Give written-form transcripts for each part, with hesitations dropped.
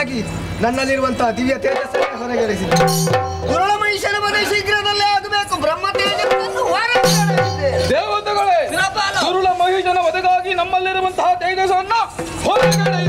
ಎಂಬುದಾಗಿ ನನ್ನಲ್ಲಿರುವಂತಹ ದಿವ್ಯ ತೇಜಸ್ಸನ್ನೇ ಹೊರಗೆಳಿಸಿದೆ. ಗುರುಳ ಮಹಿಷನ ಮನೆ ಶೀಘ್ರದಲ್ಲೇ ಆಗಬೇಕು. ಬ್ರಹ್ಮ ತೇಜಸ್ಸನ್ನು ಹೊರಗೆ ದೇವತೆಗಳೇ, ಗುರುಳ ಮಹಿಷನ ವಧೆಗಾಗಿ ನಮ್ಮಲ್ಲಿರುವಂತಹ ತೇಜಸ್ಸನ್ನು ಹೊರಗೆಳೆಯಿರಿ.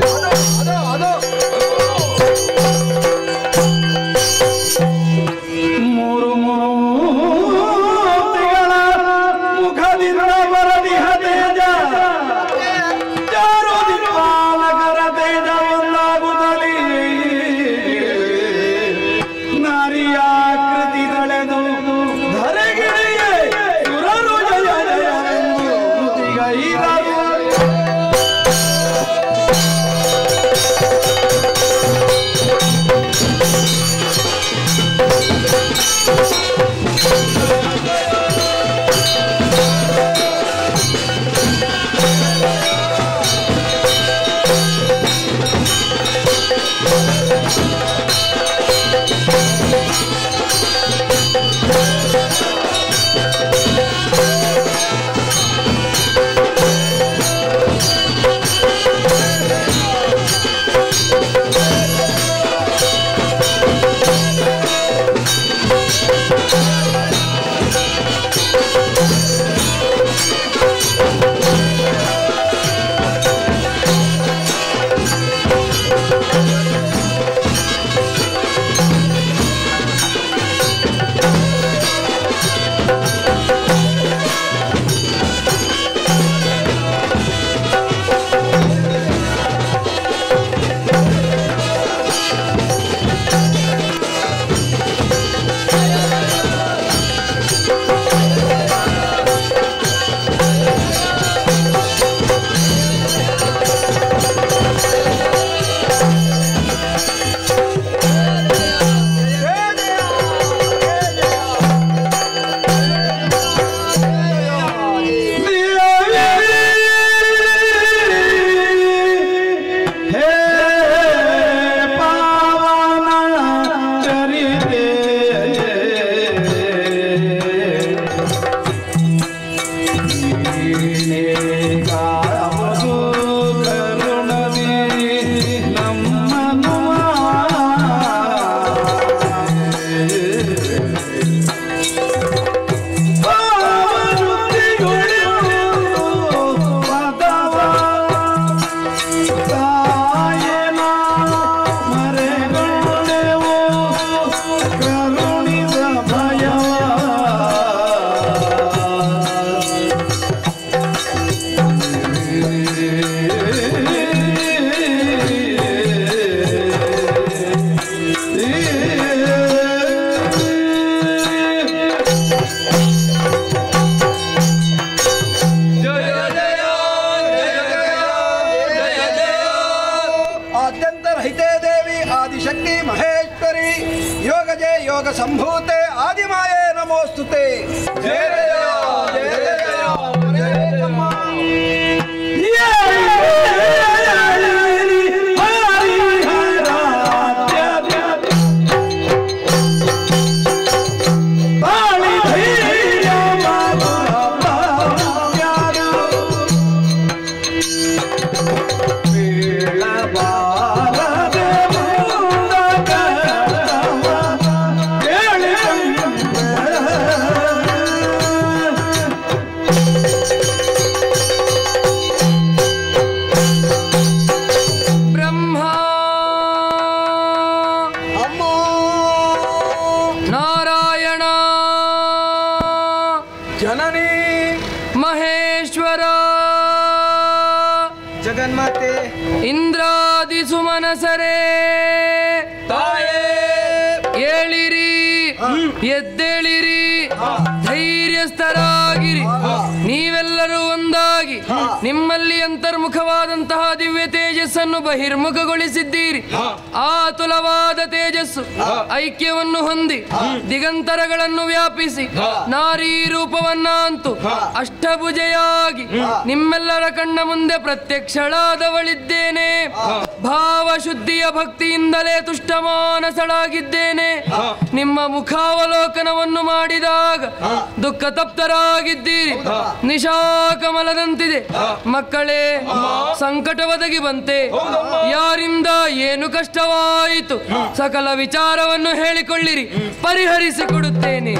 संभूते आदिमाये नमोस्तुते। जय जय ಸುಮನಸರೇ ತಾಯೇ ಏಳಿರಿ ಎದ್ದೇಳಿರಿ ಧೈರ್ಯಸ್ಥರಾಗಿರಿ ನೀವೆಲ್ಲರೂ ಒಂದಾಗಿ ನಿಮ್ಮಲ್ಲಿ ಅಂತರ್ಮುಖವಾದಂತಹ ದಿವ್ಯ ತೇಜಸ್ಸನ್ನು ಬಹಿರ್ಮುಖಗೊಳಿಸಿದ್ದೀರಿ ಆತುಲವಾದ ತೇಜಸ್ಸು ಐಕ್ಯವನ್ನು ಹೊಂದಿ ದಿಗಂತರಗಳನ್ನು ವ್ಯಾಪಿಸಿ ನಾರೀ ರೂಪವನ್ನಂತೂ ಅಷ್ಟಭುಜೆಯಾಗಿ ನಿಮ್ಮೆಲ್ಲರ ಕಣ್ಣ ಮುಂದೆ ಪ್ರತ್ಯಕ್ಷಳಾದವಳಿದ್ದೇನೆ ಭಾವ ಶುದ್ಧಿಯ ಭಕ್ತಿಯಿಂದಲೇ ತುಷ್ಟಮಾನಸಳಾಗಿದ್ದೇನೆ. ನಿಮ್ಮ ಮುಖಾವಲೋಕನವನ್ನು ಮಾಡಿದಾಗ ದುಃಖ ತಪ್ತರಾಗಿದ್ದೀರಿ. ನಿಶಾಕಮಲದಂತಿದೆ. ಮಕ್ಕಳೇ, ಸಂಕಟ ಒದಗಿ ಬಂತೆ. ಯಾರಿಂದ ಏನು ಕಷ್ಟವಾಯಿತು, ಸಕಲ ವಿಚಾರವನ್ನು ಹೇಳಿಕೊಳ್ಳಿರಿ, ಪರಿಹರಿಸಿಕೊಡುತ್ತೇನೆ.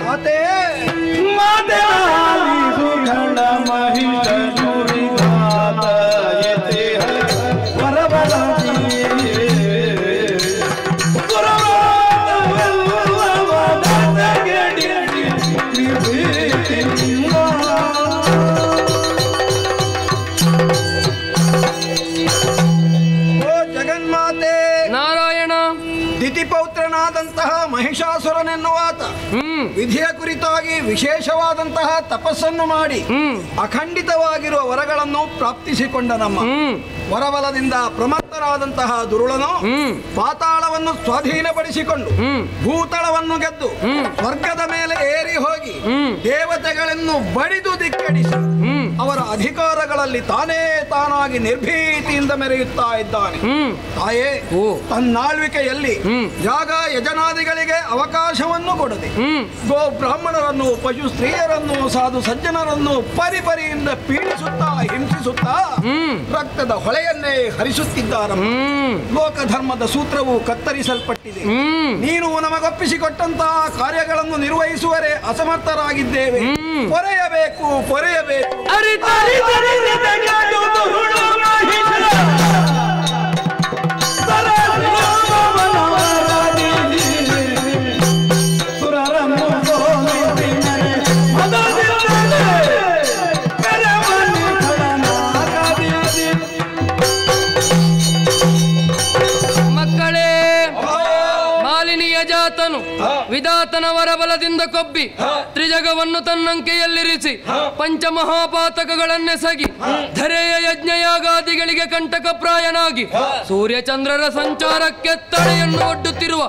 ದಿತಿಪೌತ್ರನಾದಂತಹ ಮಹಿಷಾಸುರನೆನ್ನುವಾತ ವಿಧಿಯ ಕುರಿತಾಗಿ ವಿಶೇಷವಾದಂತಹ ತಪಸ್ಸನ್ನು ಮಾಡಿ ಅಖಂಡಿತವಾಗಿರುವ ವರಗಳನ್ನು ಪ್ರಾಪ್ತಿಸಿಕೊಂಡ ನಮ್ಮ ವರಬಲದಿಂದ ಪ್ರಮತ್ತರಾದಂತಹ ದುರುಳನು ಪಾತಾಳವನ್ನು ಸ್ವಾಧೀನಪಡಿಸಿಕೊಂಡು ಭೂತಳವನ್ನು ಗೆದ್ದು ಸ್ವರ್ಗದ ಮೇಲೆ ಏರಿ ಹೋಗಿ ದೇವತೆಗಳನ್ನು ಬಡಿದು ದಿಕ್ಕಡಿಸಿ ಅವರ ಅಧಿಕಾರಗಳಲ್ಲಿ ತಾನಾಗಿ ನಿರ್ಭೀತಿಯಿಂದ ಮೆರೆಯುತ್ತಾ ಇದ್ದಾನೆ. ತಾಯೇ, ತನ್ನಾಳ್ವಿಕೆಯಲ್ಲಿ ಯಾಗ ಯಜನಾದಿಗಳಿಗೆ ಅವಕಾಶವನ್ನು ಕೊಡದೆ ಗೋ ಬ್ರಾಹ್ಮಣರನ್ನು, ಪಶು ಸ್ತ್ರೀಯರನ್ನು, ಸಾಧು ಸಜ್ಜನರನ್ನು ಪರಿಪರಿಯಿಂದ ಪೀಡಿಸುತ್ತಾ ಹಿಂಸಿಸುತ್ತಾ ರಕ್ತದ ಹೊಳೆಯನ್ನೇ ಹರಿಸುತ್ತಿದ್ದಾರೆ. ಲೋಕಧರ್ಮದ ಸೂತ್ರವು ಕತ್ತರಿಸಲ್ಪಟ್ಟಿದೆ. ನೀನು ನಮಗೊಪ್ಪಿಸಿಕೊಟ್ಟಂತಹ ಕಾರ್ಯಗಳನ್ನು ನಿರ್ವಹಿಸುವರೆ ಅಸಮರ್ಥರಾಗಿದ್ದೇವೆ. ಪೊರೆಯಬೇಕು, ಪೊರೆಯಬೇಕು. ವಿಧಾತನ ವರಬಲದಿಂದ ಕೊಬ್ಬಿ ತ್ರಿಜಗವನ್ನು ತನ್ನಂಕೆಯಲ್ಲಿರಿಸಿ ಪಂಚಮಹಾಪಾತಕಗಳನ್ನೆಸಗಿ ಧರೆಯ ಯಜ್ಞಯಾಗಾದಿಗಳಿಗೆ ಕಂಟಕಪ್ರಾಯನಾಗಿ ಸೂರ್ಯಚಂದ್ರರ ಸಂಚಾರಕ್ಕೆ ತಡೆಯನ್ನು ಒಡ್ಡುತ್ತಿರುವ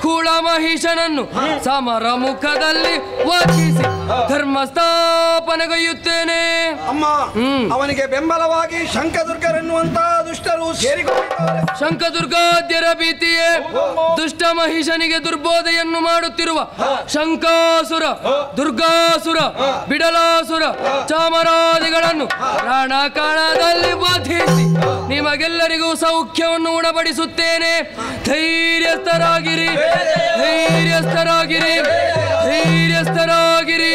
ಕೂಳಮಹಿಷನನ್ನು ಸಮರ ಮುಖದಲ್ಲಿ ವಧಿಸಿ ಧರ್ಮ ಸ್ಥಾಪನೆಗೈಯುತ್ತೇನೆ. ಅಮ್ಮ, ಅವನಿಗೆ ಬೆಂಬಲವಾಗಿ ಶಂಕದುರ್ಗರೆನ್ನುವಂತಹ ದುಷ್ಟರು ಸೇರಿಕೊಂಡಿದ್ದಾರೆ. ಶಂಕದುರ್ಗಾದ್ಯರ ಭೀತಿಯೇ ದುಷ್ಟ ಮಹಿಷನಿಗೆ ದುರ್ಬೋಧೆಯನ್ನು ಮಾಡುತ್ತಿರುವ ಶಂಕಾಸುರ, ದುರ್ಗಾಸುರ, ಬಿಡಲಾಸುರ, ಚಾಮರಾದಿಗಳನ್ನು ಪ್ರಾಣಕಾಣದಲ್ಲಿ ವಧಿಸಿ ನಿಮಗೆಲ್ಲರಿಗೂ ಸೌಖ್ಯವನ್ನು ಉಣಬಡಿಸುತ್ತೇನೆ. ಧೈರ್ಯಸ್ಥರಾಗಿರಿ, ಧೈರ್ಯಸ್ಥರಾಗಿರಿ, ಧೈರ್ಯಸ್ಥರಾಗಿರಿ.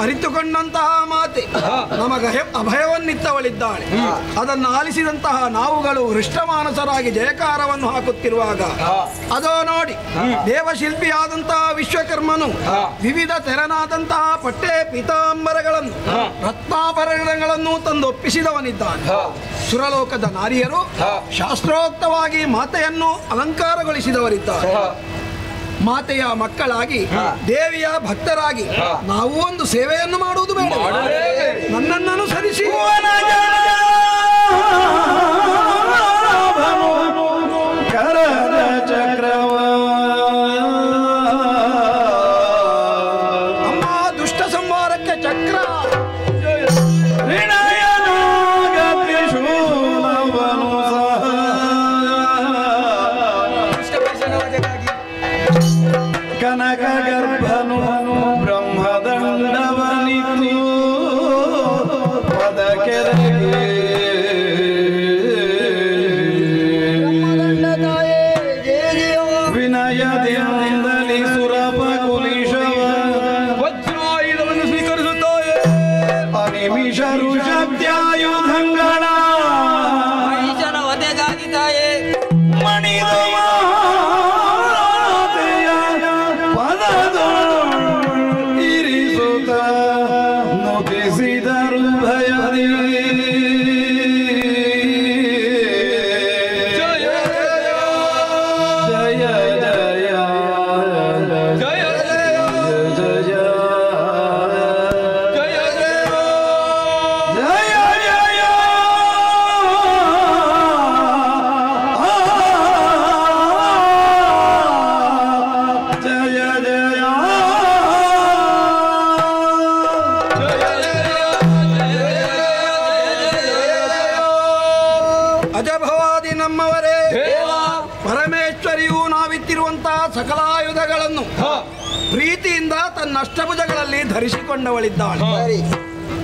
ಅರಿತುಕೊಂಡಂತಹ ಮಾತೆ ನಮಗೆ ಅಭಯವನ್ನಿತ್ತವಳಿದ್ದಾಳೆ. ಅದನ್ನು ಆಲಿಸಿದಂತಹ ನಾವುಗಳು ಹೃಷ್ಟಮಾನಸರಾಗಿ ಜಯಕಾರವನ್ನು ಹಾಕುತ್ತಿರುವಾಗ ಅದೋ ನೋಡಿ, ದೇವಶಿಲ್ಪಿಯಾದಂತಹ ವಿಶ್ವಕರ್ಮನು ವಿವಿಧ ತೆರನಾದಂತಹ ಪಟ್ಟೆ ಪೀತಾಂಬರಗಳನ್ನು, ರತ್ನಾಭರಣಗಳನ್ನು ತಂದೊಪ್ಪಿಸಿದವನಿದ್ದಾನೆ. ಸುರಲೋಕದ ನಾರಿಯರು ಶಾಸ್ತ್ರೋಕ್ತವಾಗಿ ಮಾತೆಯನ್ನು ಅಲಂಕಾರಗೊಳಿಸಿದವರಿದ್ದಾರೆ. ಮಾತೆಯ ಮಕ್ಕಳಾಗಿ, ದೇವಿಯ ಭಕ್ತರಾಗಿ ನಾವು ಒಂದು ಸೇವೆಯನ್ನು ಮಾಡುವುದು ಬೇಡ. ನನ್ನನ್ನು ಅನುಸರಿಸಿ ಅಮ್ಮ, ದುಷ್ಟ ಸಂಹಾರಕ್ಕೆ ಚಕ್ರ ತ್ರಿಶೂಲ ಅಜಭವಾದಿ ನಮ್ಮವರೇ, ಪರಮೇಶ್ವರಿಯು ನಾವಿತ್ತಿರುವಂತಹ ಸಕಲಾಯುಧಗಳನ್ನು ಪ್ರೀತಿಯಿಂದ ತನ್ನ ಅಷ್ಟಭುಜಗಳಲ್ಲಿ ಧರಿಸಿಕೊಂಡವಳಿದ್ದಾಳೆ.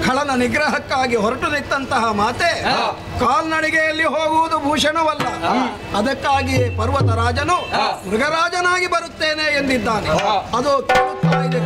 ಖಳನ ನಿಗ್ರಹಕ್ಕಾಗಿ ಹೊರಟು ನಿಂತಹ ಮಾತೆ ಕಾಲ್ನಡಿಗೆಯಲ್ಲಿ ಹೋಗುವುದು ಭೂಷಣವಲ್ಲ, ಅದಕ್ಕಾಗಿಯೇ ಪರ್ವತರಾಜನು ಮೃಗರಾಜನಾಗಿ ಬರುತ್ತೇನೆ ಎಂದಿದ್ದಾನೆ. ಅದು ಕೇಳುತ್ತಾ ಇದೆ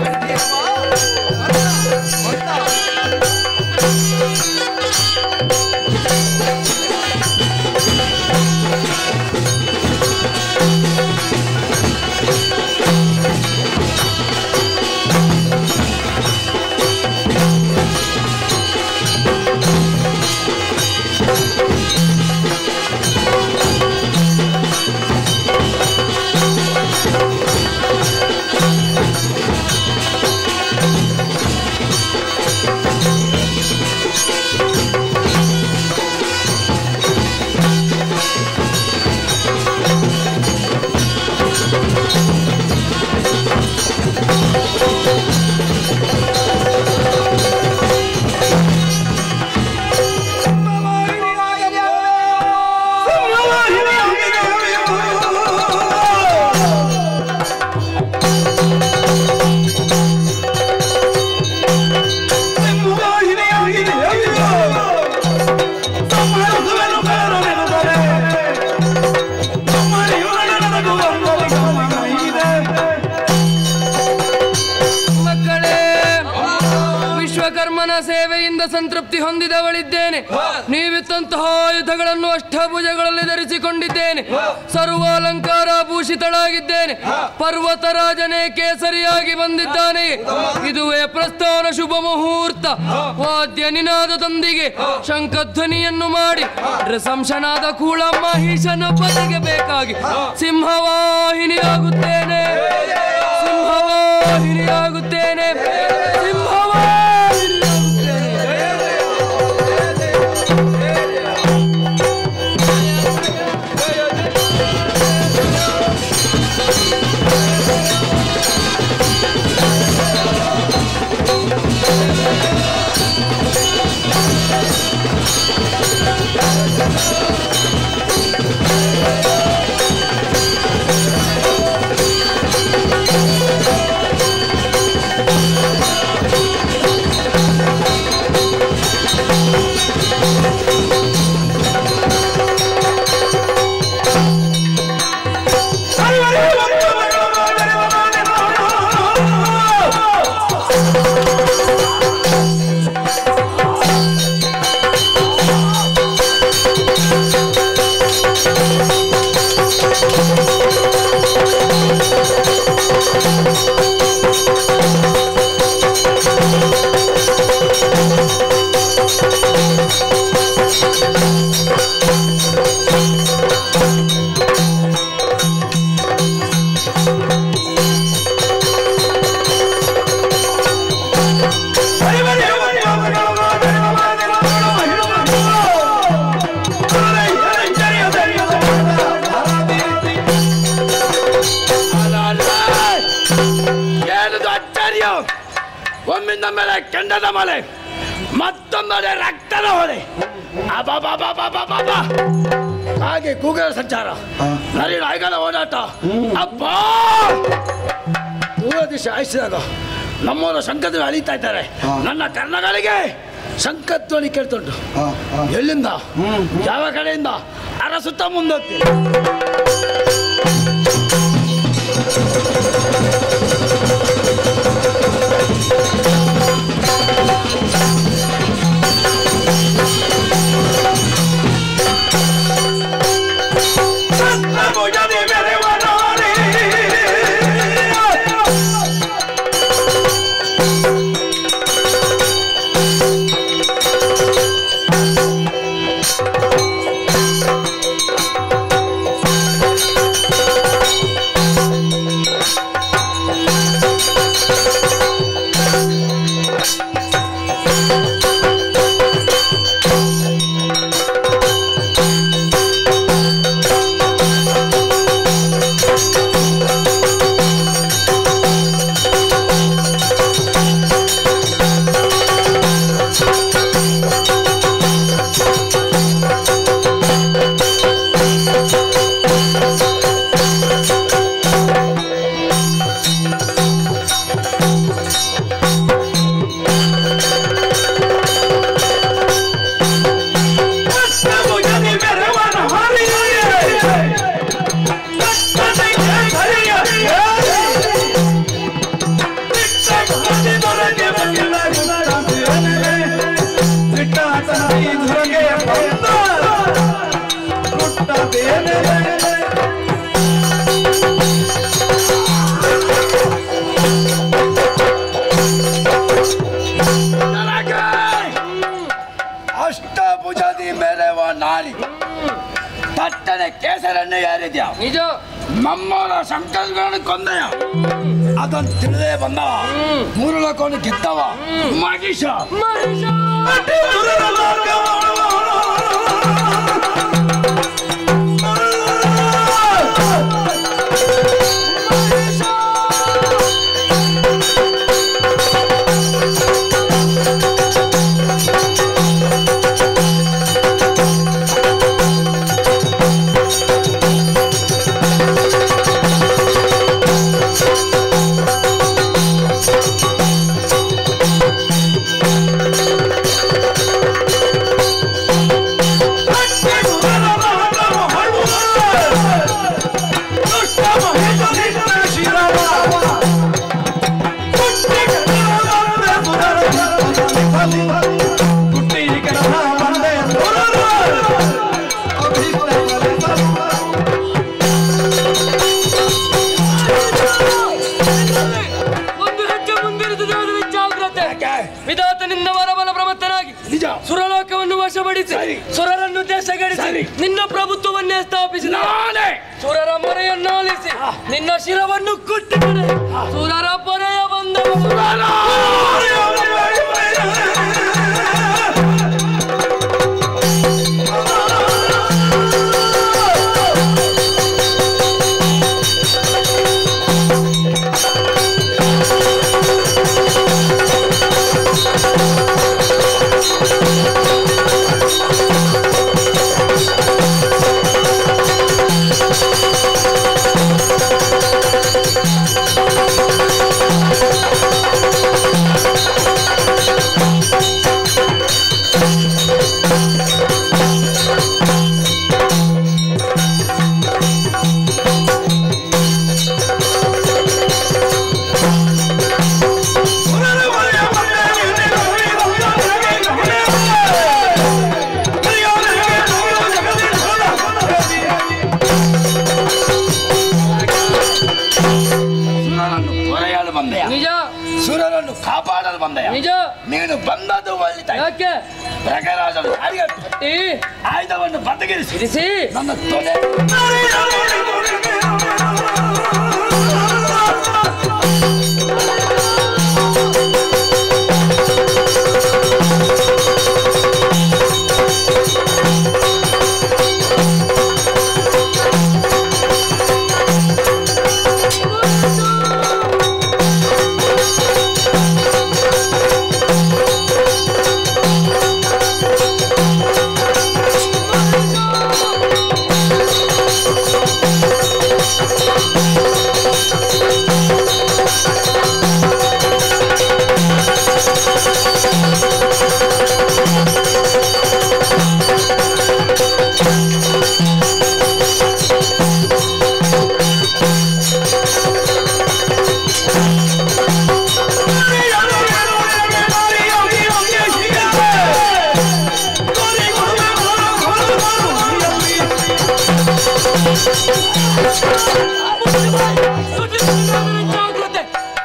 ಸೇವೆಯಿಂದ ಸಂತೃಪ್ತಿ ಹೊಂದಿದವಳಿದ್ದೇನೆ. ನೀವಿತ್ತಂತಹ ಆಯುಧಗಳನ್ನು ಅಷ್ಟಭುಜಗಳಲ್ಲಿ ಧರಿಸಿಕೊಂಡಿದ್ದೇನೆ. ಸರ್ವಾಲಂಕಾರ ಭೂಷಿತಳಾಗಿದ್ದೇನೆ. ಪರ್ವತರಾಜನೇ ಕೇಸರಿಯಾಗಿ ಬಂದಿದ್ದಾನೆ. ಇದುವೇ ಪ್ರಸ್ಥಾನ ಶುಭ ಮುಹೂರ್ತ. ವಾದ್ಯ ನಿನಾದದೊಂದಿಗೆ ಶಂಖಧ್ವನಿಯನ್ನು ಮಾಡಿ ನೃಶಂಸನಾದ ಕೂಳ ಮಹಿಷನ ಪದೆಗೆ ಬೇಕಾಗಿ ಸಿಂಹವಾಹಿನಿಯಾಗುತ್ತೇನೆ, ಸಿಂಹವಾಹಿನಿಯಾಗುತ್ತೇನೆ, ಒಮ್ಮಿಂದ ಮೇಲೆ ಕೆಂಡದ ಮಳೆ, ಮತ್ತೊಂದೆಡೆ ರಕ್ತದ ಹೊಳೆ. ಹಾಗೆ ಕೂಗಲ ಸಂಚಾರ, ನರಿ ನಾಯಿಗಳ ಓಡಾಟ. ಅಪ್ಪ ದೂರ ದಿಶ ಆಯಿಸಿದಾಗ ನಮ್ಮವರು ಶಂಖಧ್ವನಿ ಅಳಿತಾ ಇದ್ದಾರೆ. ನನ್ನ ಕರ್ಣಗಳಿಗೆ ಶಂಖಧ್ವನಿ ಕೇಳ್ತುಂಟು. ಎಲ್ಲಿಂದ, ಯಾವ ಕಡೆಯಿಂದ ಅರಸುತ್ತ ಮುಂದೋಗ್ತೀನಿ. ನಾರಿ ತಟ್ಟನೆ ಕೇಸರನ್ನ ಯಾರಿದ್ಯಾ ನಿಜ ನಮ್ಮವರ ಸಂಕಲ್ಪಗಳನ್ನು ಕೊಂದಯ ಅದನ್ನು ತಿಳಿದೇ ಬಂದವ ಮೂರು ಲೋಕವನ್ನು ಗೆದ್ದವ ಮಹಿಷ ವಿಧಾತನಿಂದ ವರಬಲ ಪ್ರಮತ್ತನಾಗಿ ಸುರಲೋಕವನ್ನು ವಶಪಡಿಸಿ ಸುರರನ್ನು ದೇಶಗಳಿಸಿ ನಿನ್ನ ಪ್ರಭುತ್ವವನ್ನೇ ಸ್ಥಾಪಿಸಿದ ಸುರರ ಮೊರೆಯನ್ನು ಆಲಿಸಿ ನಿನ್ನ ಶಿರವನ್ನು ಕುಟ್ಟಿದರೆ ಸುರರ ಪೊರೆಯ ಬಂದವ ಸುರರನ್ನು ಕಾಪಾಡಲು ಬಂದೆಯ ನಿಜ ನೀನು ಬಂದದ್ದು ಒಳ್ಳೆ ಯಾಕೆ ಪ್ರಗರಾಜನು ಆಯುಧವನ್ನು ಬದಗಿರಿಸಿ ನನ್ನ ತೊಲೆ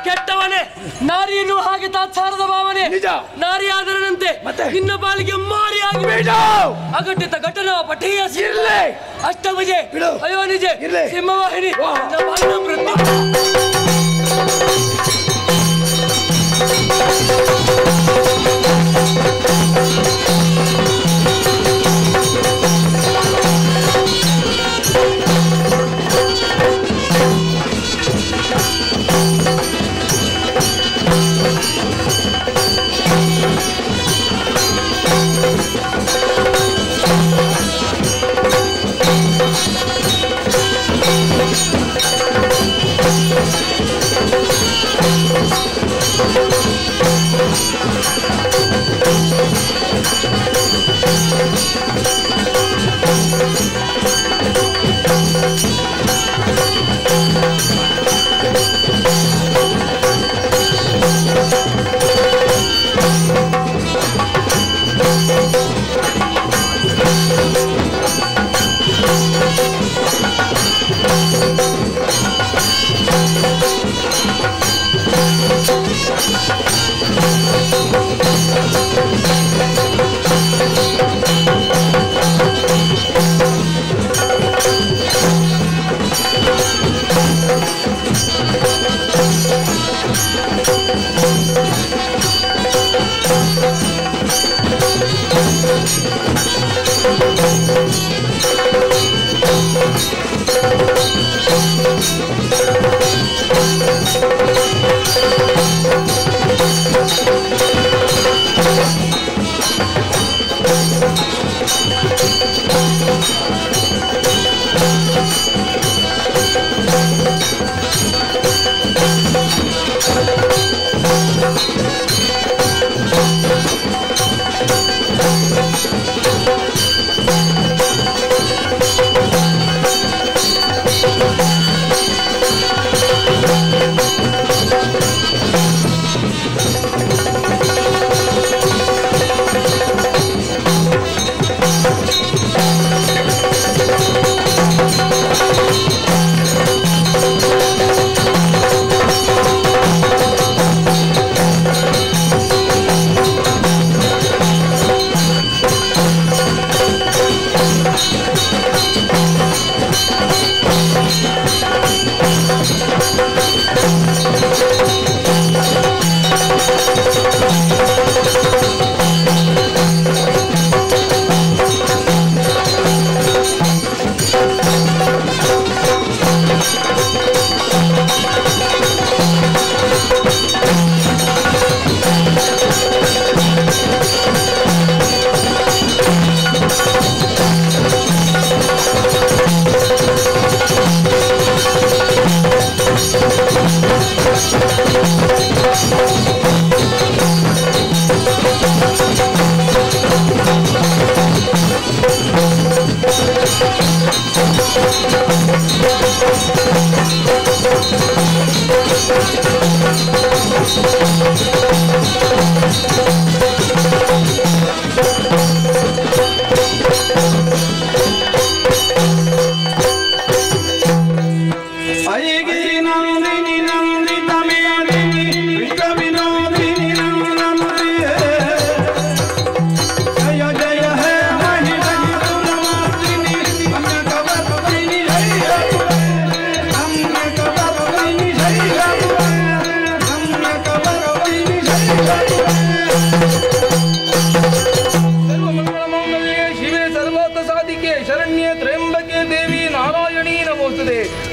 ಕೆಟ್ಟವನೇ ನಾರಿಯನ್ನು ಹಾಗೆ ತಾತ್ಸಾರದ ಭಾವನೆ ನಾರಿ ಆದರನಂತೆ ನಿನ್ನ ಬಾಲಿಗೆ ಮಾರಿಯಾಗಿ ಅಘಟಿತ ಘಟನಾ ಪಠೇಯ ಅಷ್ಟಭುಜೆ ಅಯೋನಿಜೆ ಸಿಂಹವಾಹಿನಿ Thank you.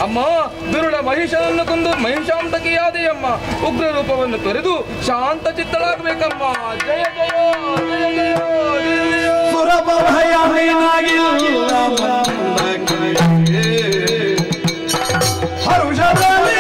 ಅಮ್ಮ ದುರುಳ ಮಹಿಷನನ್ನು ಕೊಂದು ಮಹಿಷಾಂತಕಿಯಾದೆಯಮ್ಮ. ಉಗ್ರ ರೂಪವನ್ನು ತೊರೆದು ಶಾಂತ ಚಿತ್ತಳಾಗಬೇಕಮ್ಮ. ಜಯ ಜಯ ಜಯ ಜಯ ಜಯ ಜಯ. ಸುರಭ ಭಯವಿಲ್ಲ ಹರುಷದಲ್ಲಿ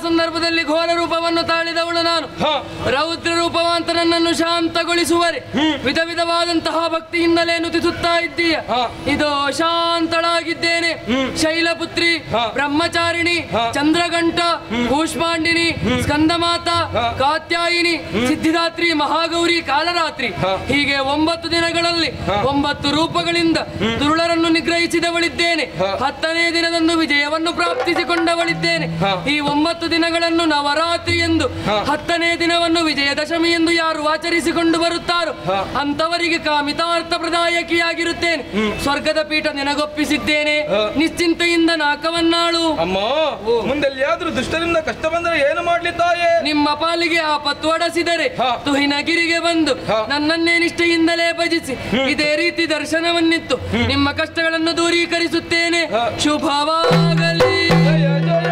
ಸಂದರ್ಭದಲ್ಲಿ ಘೋರ ರೂಪವನ್ನು ತಾಳಿದವಳು ನಾನು. ರೌದ್ರ ರೂಪವಂತ ನನ್ನನ್ನು ಶಾಂತಗೊಳಿಸುವರೆ ವಿಧ ವಿಧವಾದಂತಹ ಭಕ್ತಿಯಿಂದಲೇ ನುತಿಸುತ್ತಾ ಇದ್ದೀಯ. ಇದು ಶಾಂತಳಾಗಿದ್ದೇನೆ. ಶೈಲಪುತ್ರಿ, ಬ್ರಹ್ಮಚಾರಿಣಿ, ಚಂದ್ರಗಂಟ, ಕೂಷ್ಮಾಂಡಿನಿ, ಸ್ಕಂದಮಾತ, ಕಾತ್ಯಾಯಿನಿ, ಸಿದ್ಧಿದಾತ್ರಿ, ಮಹಾಗೌರಿ, ಕಾಲರಾತ್ರಿ ಹೀಗೆ 9 ದಿನಗಳಲ್ಲಿ 9 ರೂಪಗಳಿಂದ ದುರುಳರನ್ನು ನಿಗ್ರಹಿಸಿದವಳಿದ್ದೇನೆ. 10ನೇ ದಿನದಂದು ವಿಜಯವನ್ನು ಪ್ರಾಪ್ತಿಸಿಕೊಂಡವಳಿದ್ದೇನೆ. ಈ 9 ದಿನಗಳನ್ನು ನವರಾತ್ರಿ ಎಂದು 10ನೇ ದಿನವನ್ನು ವಿಜಯದಶಮಿ ಎಂದು ಯಾರು ಆಚರಿಸಿಕೊಂಡು ಬರುತ್ತಾರೋ ಅಂತವರಿಗೆ ಕಾಮಿತಾರ್ಥ ಪ್ರದಾಯಕಿಯಾಗಿರುತ್ತೇನೆ. ಸ್ವರ್ಗದ ಪೀಠ ನಿನಗೊಪ್ಪಿಸಿದ್ದೇನೆ. ನಿಶ್ಚಿಂತೆಯಿಂದ ನಾಕವನ್ನಾಳು. ಅಮ್ಮ ಮುಂದೆಲ್ಲಿಯಾದ್ರೂ ದುಷ್ಟರಿಂದ ಕಷ್ಟ ಬಂದರೆ ಏನು ಮಾಡ್ಲಿದ್ದಾಯೆ? ನಿಮ್ಮ ಪಾಲಿಗೆ ಆಪತ್ತು ಒಡಸಿದರೆ ತುಹಿನಗಿರಿಗೆ ಬಂದು ನನ್ನನ್ನೇ ನಿಷ್ಠೆಯಿಂದಲೇ ಭಜಿಸಿ ಇದೇ ರೀತಿ ದರ್ಶನವನ್ನಿತ್ತು ನಿಮ್ಮ ಕಷ್ಟಗಳನ್ನು ದೂರೀಕರಿಸುತ್ತೇನೆ. ಶುಭವಾಗಲಿ. ಜಯ ಜಯ.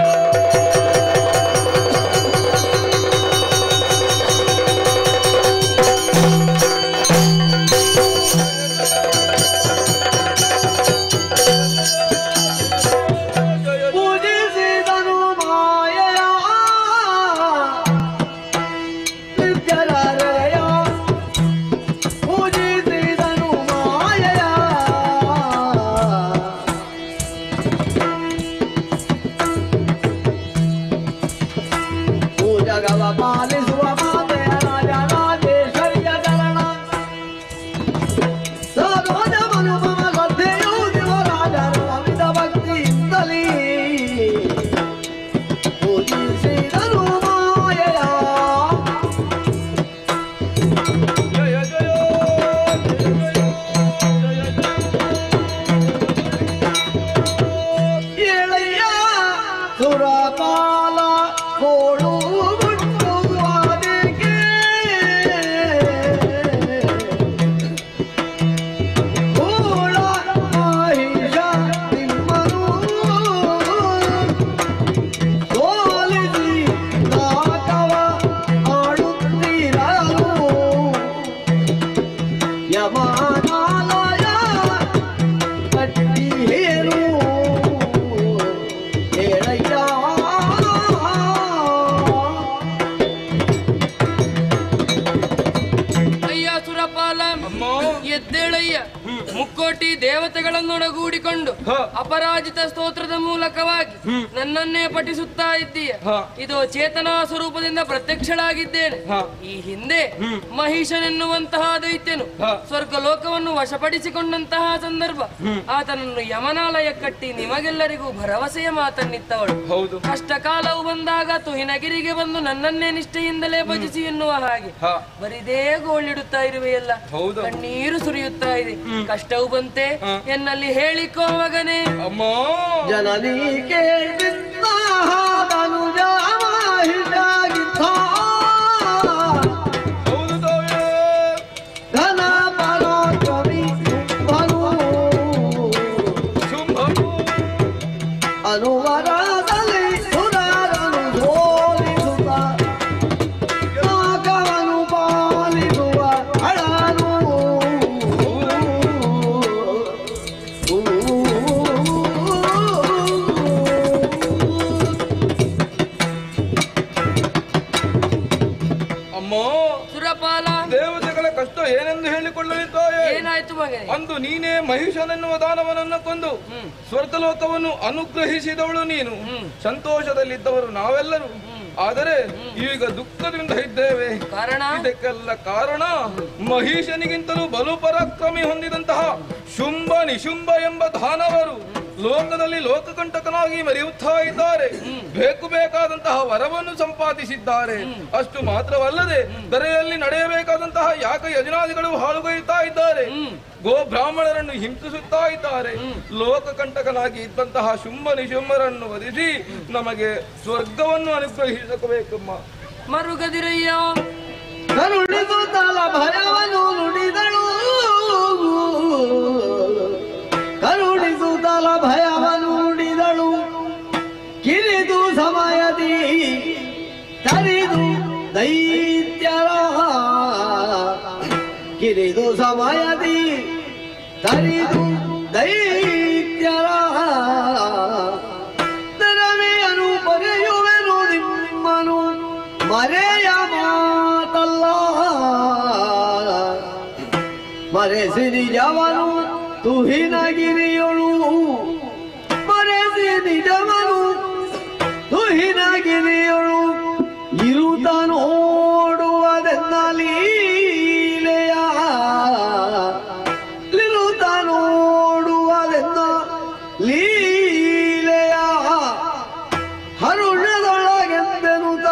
ಎದ್ದೇಳಯ್ಯ. ಮುಕ್ಕೋಟಿ ದೇವತೆಗಳನ್ನೊಡಗೂಡಿಕೊಂಡು ಅಪರಾಜಿತ ಸ್ತೋತ್ರದ ಮೂಲಕವಾಗಿ ನನ್ನನ್ನೇ ಪಠಿಸುತ್ತಾ ಇದ್ದೀಯ. ಇದು ಚೇತನಾ ಸ್ವರೂಪದಿಂದ ಪ್ರತ್ಯಕ್ಷಳಾಗಿದ್ದೇನೆ. ಈ ಹಿಂದೆ ಮಹಿಷನೆನ್ನುವಂತಹ ದೈತ್ಯನು ಸ್ವರ್ಗ ಲೋಕವನ್ನು ವಶಪಡಿಸಿಕೊಂಡಂತಹ ಸಂದರ್ಭ ಆತನನ್ನು ಯಮನಾಲಯ ಕಟ್ಟಿ ನಿಮಗೆಲ್ಲರಿಗೂ ಭರವಸೆಯ ಮಾತನ್ನಿತ್ತವಳು. ಕಷ್ಟ ಕಾಲವು ಬಂದಾಗ ತುಹಿನಗಿರಿಗೆ ಬಂದು ನನ್ನನ್ನೇ ನಿಷ್ಠೆಯಿಂದಲೇ ಭಜಿಸಿ ಎನ್ನುವ ಹಾಗೆ ಬರಿದೇ ಗೋಳಿಡುತ್ತಾ ಇರುವೆಯಲ್ಲ, ಕಣ್ಣೀರು ಸುರಿಯುತ್ತಾ ಇದೆ. ಕಷ್ಟವು ಬಂತೆ ಎನ್ನಲ್ಲಿ ಹೇಳಿಕೋ ಮಗನೇ. ಜನನಿಗೆ ಅನುವರದಲ್ಲಿ ಸುರರನು ಸೋಲಿಸುತ್ತ ನಾಗವನು ಪಾಲಿಸುವ ಅಳನು. ಅಮ್ಮ ಸುರಪಾಲ, ದೇವತೆಗಳ ಕಷ್ಟ ಏನೆಂದು ಹೇಳಿಕೊಳ್ಳಲಿದ್ದಾಯೆ? ಏನಾಯ್ತು ಮಗನೇ? ಅಂದು ನೀನೇ ಮಹಿಷನೆನ್ನುವ ದಾನವನನ್ನು ಕೊಂದು ಸ್ವರ್ಗಲೋಕವನ್ನು ಅನುಗ್ರಹಿಸಿದವಳು ನೀನು. ಸಂತೋಷದಲ್ಲಿದ್ದವರು ನಾವೆಲ್ಲರೂ. ಆದರೆ ಈಗ ದುಃಖದಿಂದ ಇದ್ದೇವೆ. ಇದಕ್ಕೆಲ್ಲ ಕಾರಣ ಮಹಿಷನಿಗಿಂತಲೂ ಬಲು ಪರಾಕ್ರಮಿ ಹೊಂದಿದಂತಹ ಶುಂಭ ನಿಶುಂಭ ಎಂಬ ದಾನವರು ಲೋಕದಲ್ಲಿ ಲೋಕಕಂಟಕನಾಗಿ ಮೆರೆಯುತ್ತಾ ಇದ್ದಾರೆ. ಬೇಕಾದಂತಹ ವರವನ್ನು ಸಂಪಾದಿಸಿದ್ದಾರೆ. ಅಷ್ಟು ಮಾತ್ರವಲ್ಲದೆ ಧರೆಯಲ್ಲಿ ನಡೆಯಬೇಕಾದಂತಹ ಯಾಕ ಯಜನಾದಿಗಳು ಹಾಳುಗೈಯುತ್ತಾ ಇದ್ದಾರೆ. ಗೋ ಬ್ರಾಹ್ಮಣರನ್ನು ಹಿಂಸಿಸುತ್ತಾ ಇದ್ದಾರೆ. ಲೋಕಕಂಟಕನಾಗಿ ಇದ್ದಂತಹ ಶುಂಭ ನಿಶುಂಭರನ್ನು ವಧಿಸಿ ನಮಗೆ ಸ್ವರ್ಗವನ್ನು ಅನುಗ್ರಹಿಸಬೇಕಮ್ಮ. ಮರುಗದಿರಯ್ಯ. ಕರುಣಿಸುತ್ತಲ ಭಯವನ್ನು ನುಡಿದಳು, ಕರುಣಿಸುತ್ತಲ ಭಯವನ್ನು ನುಡಿದಳು. ಕಿರಿದು ಸಮಯದಿ ತರಿದು ದೈತ್ಯರ, ಕಿರಿದು ಸಮಯದಿ ತರಿದು ದೈತ್ಯರ ತೆರವೆಯನು ಬರೆಯುವೆನು ನಿಮ್ಮನು ಮರೆಯ ಮಾತಲ್ಲ. ಮರೆಸಿ ನಿಜವನು ತುಹಿನಗಿರಿಯೊಳು, ಮರೆಸಿ ನಿಜವನು ತುಹಿನಗಿರಿಯೊಳು ಇರುತ್ತ ನೋಡುವುದೆನ್ನ ಲೀಲೆಯ, ಇರುತ್ತ ನೋಡುವುದೆನ್ನ ಲೀಲೆಯ. ಹರುಷದೊಳಗೆಂದೆನುತ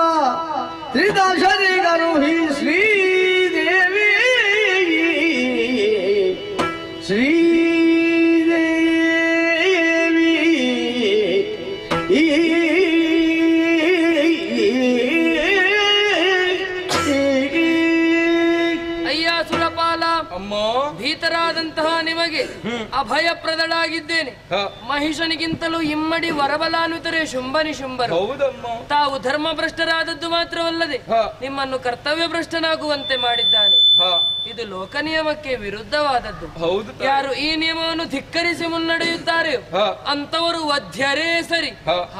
ತ್ರಿದಶರಿಗರು ಹಿ ಶ್ರೀದೇವಿ, ಶ್ರೀದೇವಿ ಅಯ್ಯ ಸುರಪಾಲ, ಅಮ್ಮ ಭೀತರಾದಂತಹ ನಿಮಗೆ ಅಭಯಪ್ರದಳಾಗಿದ್ದೇನೆ. ಮಹಿಷನಿಗಿಂತಲೂ ಇಮ್ಮಡಿ ವರಬಲಾನುತರೆ ಶುಂಭ ನಿಶುಂಭರು. ತಾವು ಧರ್ಮ ಭ್ರಷ್ಟರಾದದ್ದು ಮಾತ್ರವಲ್ಲದೆ ನಿಮ್ಮನ್ನು ಕರ್ತವ್ಯ ಭ್ರಷ್ಟನಾಗುವಂತೆ ಮಾಡಿದ್ದಾನೆ. ಇದು ಲೋಕ ನಿಯಮಕ್ಕೆ ವಿರುದ್ಧವಾದದ್ದು. ಯಾರು ಈ ನಿಯಮವನ್ನು ಧಿಕ್ಕರಿಸಿ ಮುನ್ನಡೆಯುತ್ತಾರೆಯೋ ಅಂತವರು ವಧ್ಯರೇ ಸರಿ.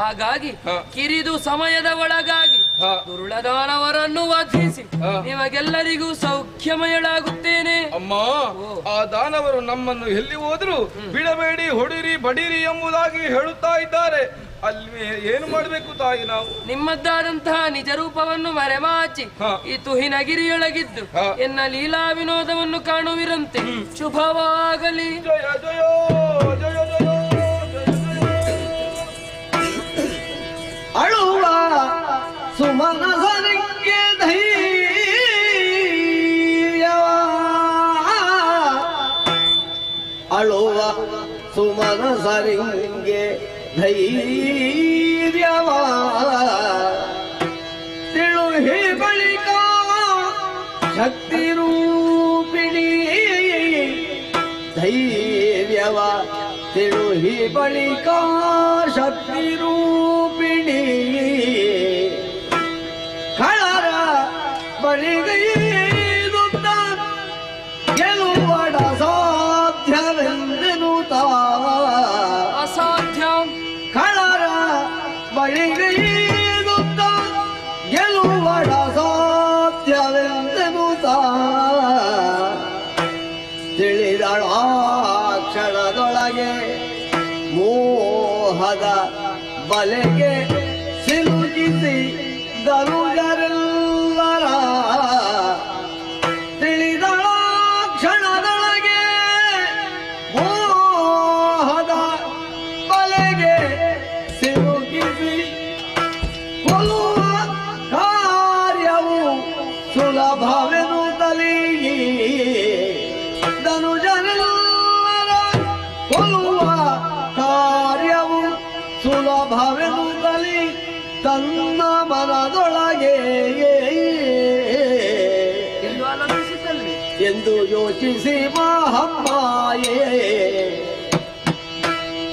ಹಾಗಾಗಿ ಕಿರಿದು ಸಮಯದ ಒಳಗಾಗಿ ದುರುಳದಾನವರನ್ನು ವಧಿಸಿ ನಿಮಗೆಲ್ಲರಿಗೂ ಸೌಖ್ಯಮಯಳಾಗುತ್ತೇನೆ. ಅಮ್ಮ, ಆ ದಾನವರು ನಮ್ಮನ್ನು ಎಲ್ಲಿ ಹೋದ್ರು ಬಿಡಬೇಡಿ, ಹೊಡಿರಿ, ಬಡಿರಿ ಎಂಬುದಾಗಿ ಹೇಳುತ್ತಾ ಇದ್ದಾರೆ. ಅಲ್ಲಿ ಏನು ಮಾಡಬೇಕು ತಾಯಿ? ನಾವು ನಿಮ್ಮದ್ದಾದಂತಹ ನಿಜ ರೂಪವನ್ನು ಮರೆಮಾಚಿ ಈ ತುಹಿನಗಿರಿಯೊಳಗಿದ್ದು ಎನ್ನ ಲೀಲಾ ವಿನೋದವನ್ನು ಕಾಣುವಿರಂತೆ. ಶುಭವಾಗಲಿ. ಜಯ ಜಯ ಜಯ ಜಯ ಅಳುವ ಸುಮನಸನಿಗೆ ಧೈರ್ಯವ, ಅಳುವ ಸುಮನಸರಿಂಗೆ ಧೈರ್ಯವ ತಿಳುಹಿ ಬಳಿಕ ಶಕ್ತಿ ರೂಪಿಣಿ, ಧೈರ್ಯವ ತಿಳುಹಿ ಬಳಿಕ ಶಕ್ತಿ ರೂಪಿಣಿ. ಕಳರ ಬಳಿಗೈದುತ್ತ ಗೆಲುವಡ ಸಾಧ್ಯವೆಂದೆನುತ, ಅಸಾಧ್ಯ. ಕಳರ ಬಳಿಗೈದುತ್ತ ಗೆಲುವಡ ಸಾಧ್ಯವೆಂದೆನುತ ತಿಳಿ ಧನುಜರೆಂದಲೀ ಧನುಜರೆಲ್ಲರ ಕೊಲ್ಲುವ ಕಾರ್ಯವು ಸುಲಭವೆಂದಲೀ ತನ್ನ ಮನದೊಳಗೆ ಎಂದು ಆಲೋಚಿಸಿದಲ್ಲಿ ಎಂದು ಯೋಚಿಸಿ ಮಹಮ್ಮಾಯೇ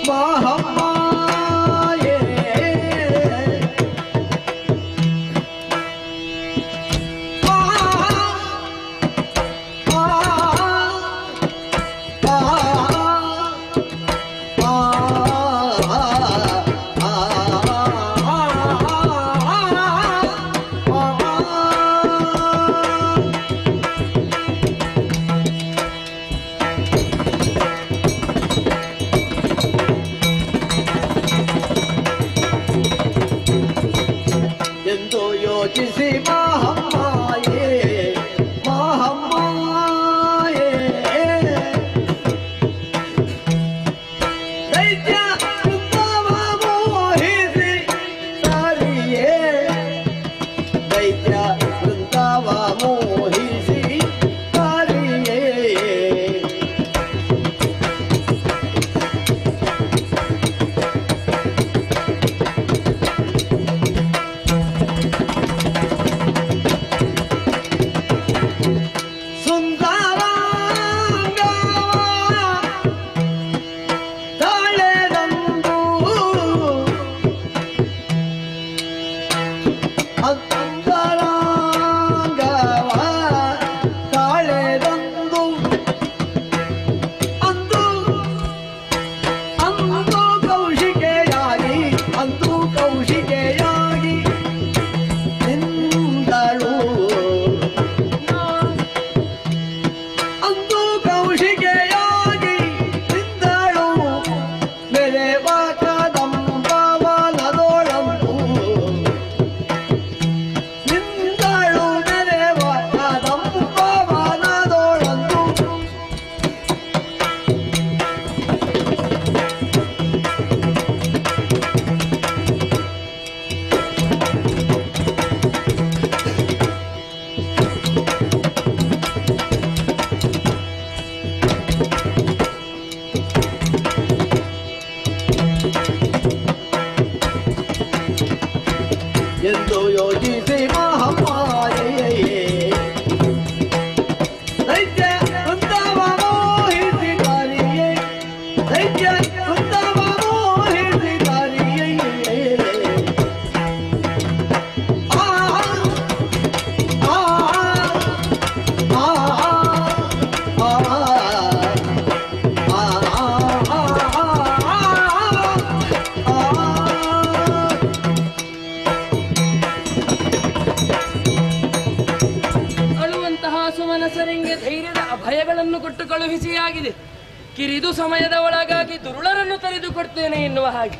ಮಹಮ್ಮಾಯೇ ಎಂದು ಯೋಚಿಸಿ ಮಹಮ್ಮಾಯೇ ಮಹಮ್ಮಾಯೇ ದೈತ್ಯ ವೃಂದವ ಮೋಹಿಸಿ ತಾರಿಯೇ ದೈತ್ಯ ವೃಂದವ ಮೋಹಿಸಿ ತಾರಿಯೇ ಎಂದು ಯೋಚಿಸಿ ಮಹಮ್ಮಾಯೇ ದೈತ್ಯ ವೃಂದವ ಮೋಹಿಸಿ ತಾರಿಯೇ ದೈತ್ಯ ವೃಂದವ ಮೋಹಿಸಿ ತಾರಿಯೇ ಆ ಆ ಆ ಸುಮನಸರಿಗೆ ಧೈರ್ಯದ ಅಭಯಗಳನ್ನು ಕೊಟ್ಟು ಕಳುಹಿಸಿಯಾಗಿದೆ. ಕಿರಿದು ಸಮಯದ ಒಳಗಾಗಿ ದುರುಳರನ್ನು ತೆರೆದುಕೊಡ್ತೇನೆ ಎನ್ನುವ ಹಾಗೆ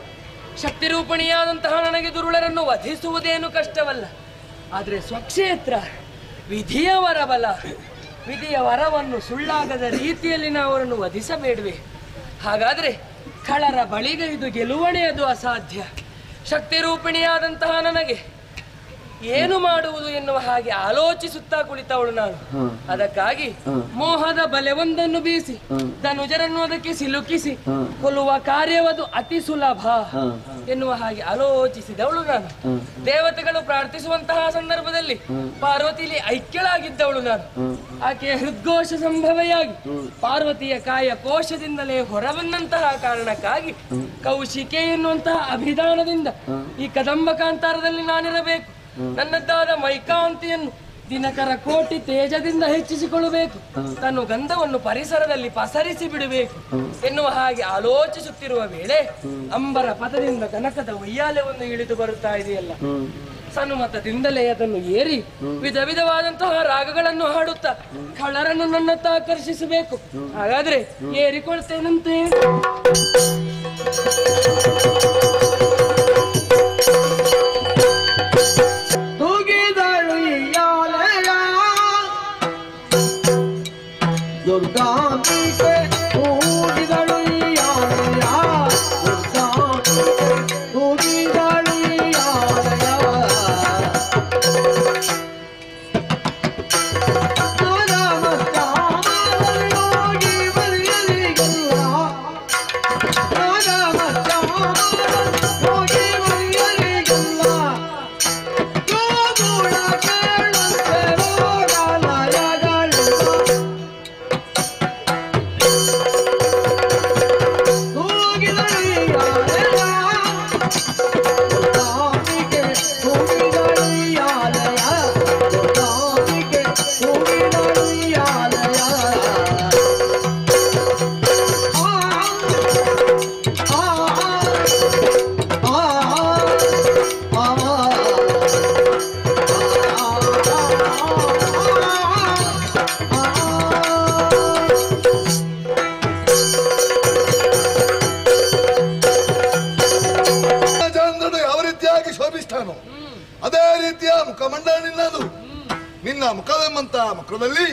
ಶಕ್ತಿರೂಪಣಿಯಾದಂತಹ ನನಗೆ ದುರುಳರನ್ನು ವಧಿಸುವುದೇನು ಕಷ್ಟವಲ್ಲ. ಆದರೆ ಸ್ವಕ್ಷೇತ್ರ ವಿಧಿಯ ವರಬಲ, ವಿಧಿಯ ವರವನ್ನು ಸುಳ್ಳಾಗದ ರೀತಿಯಲ್ಲಿ ನಾವು ಅವರನ್ನು ವಧಿಸಬೇಡವೆ. ಹಾಗಾದರೆ ಖಳರ ಬಳಿಗೈದು ಗೆಲುವಣೆಯದು ಅಸಾಧ್ಯ. ಶಕ್ತಿರೂಪಿಣಿಯಾದಂತಹ ನನಗೆ ಏನು ಮಾಡುವುದು ಎನ್ನುವ ಹಾಗೆ ಆಲೋಚಿಸುತ್ತಾ ಕುಳಿತವಳು ನಾನು. ಅದಕ್ಕಾಗಿ ಮೋಹದ ಬಲೆಯೊಂದನ್ನು ಬೀಸಿ ಧನುಜರನ್ನು ಅದಕ್ಕೆ ಸಿಲುಕಿಸಿ ಕೊಲ್ಲುವ ಕಾರ್ಯವದು ಅತಿ ಸುಲಭ ಎನ್ನುವ ಹಾಗೆ ಆಲೋಚಿಸಿದವಳು ನಾನು. ದೇವತೆಗಳು ಪ್ರಾರ್ಥಿಸುವಂತಹ ಸಂದರ್ಭದಲ್ಲಿ ಪಾರ್ವತಿಲಿ ಐಕ್ಯಳಾಗಿದ್ದವಳು ನಾನು. ಆಕೆಯ ಹೃದ್ಘೋಷ ಸಂಭವೆಯಾಗಿ ಪಾರ್ವತಿಯ ಕಾಯ ಕೋಶದಿಂದಲೇ ಹೊರಬಂದಂತಹ ಕಾರಣಕ್ಕಾಗಿ ಕೌಶಿಕೆ ಎನ್ನುವಂತಹ ಅಭಿಧಾನದಿಂದ ಈ ಕದಂಬ ಕಾಂತಾರದಲ್ಲಿ ನಾನಿರಬೇಕು. ನನ್ನದ್ದಾದ ಮೈಕಾಂತಿಯನ್ನು ದಿನಕರ ಕೋಟಿ ತೇಜದಿಂದ ಹೆಚ್ಚಿಸಿಕೊಳ್ಳಬೇಕು. ತನ್ನ ಗಂಧವನ್ನು ಪರಿಸರದಲ್ಲಿ ಪಸರಿಸಿ ಬಿಡಬೇಕು ಎನ್ನುವ ಹಾಗೆ ಆಲೋಚಿಸುತ್ತಿರುವ ವೇಳೆ ಅಂಬರ ಪದದಿಂದ ಕನಕದ ವೈಯಾಲ್ಯವೊಂದು ಇಳಿದು ಬರುತ್ತಾ ಇದೆಯಲ್ಲ. ಸನುಮತದಿಂದಲೇ ಅದನ್ನು ಏರಿ ವಿಧ ವಿಧವಾದಂತಹ ರಾಗಗಳನ್ನು ಹಾಡುತ್ತಾ ಖಳರನ್ನು ನನ್ನತ್ತ ಆಕರ್ಷಿಸಬೇಕು. ಹಾಗಾದ್ರೆ ಏರಿಕೊಳ್ತೇನಂತೆ. ದುರ್ಗಾಂಬಿಕೆ ಕೂಗಿದಳು ಯಾರಯ, ದುರ್ಗಾಂಬಿಕೆ ಕೂಗಿದಳು ಯಾರಯ. ಚಕ್ರದಲ್ಲಿ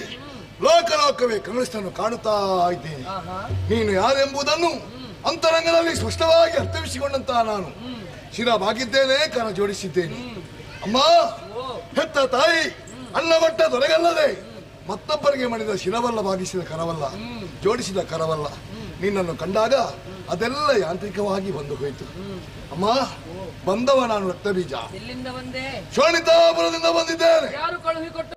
ಲೋಕಲೋಕವೇ ಕರುಣಿಸ್ತನ್ನು ಕಾಣುತ್ತಾ ಇದ್ದೇನೆ. ನೀನು ಯಾರೆಂಬುದನ್ನು ಅಂತರಂಗದಲ್ಲಿ ಸ್ಪಷ್ಟವಾಗಿ ಅರ್ಥವಿಸಿಕೊಂಡಂತಹ ನಾನು ಶಿರ ಬಾಗಿದ್ದೇನೆ, ಕರ ಜೋಡಿಸಿದ್ದೇನೆ. ಅಮ್ಮ, ಹೆತ್ತ ತಾಯಿ ಅನ್ನ ಕೊಟ್ಟ ದೊರೆಗಲ್ಲದೆ ಮತ್ತೊಬ್ಬರಿಗೆ ಮಾಡಿದ ಶಿರವಲ್ಲ, ಬಾಗಿಸಿದ ಕರವಲ್ಲ, ಜೋಡಿಸಿದ ಕರವಲ್ಲ. ನಿನ್ನನ್ನು ಕಂಡಾಗ ಅದೆಲ್ಲ ಯಾಂತ್ರಿಕವಾಗಿ ಬಂದು ಹೋಯಿತು. ಅಮ್ಮ, ಬಂದವ ನಾನು ರಕ್ತ ಬೀಜ. ಎಲ್ಲಿಂದ ಬಂದೆ? ಶೋಣಿತಾಪುರದಿಂದ ಬಂದಿದ್ದೇನೆ. ಯಾರು ಕಳುಹಿಕೊಟ್ಟು?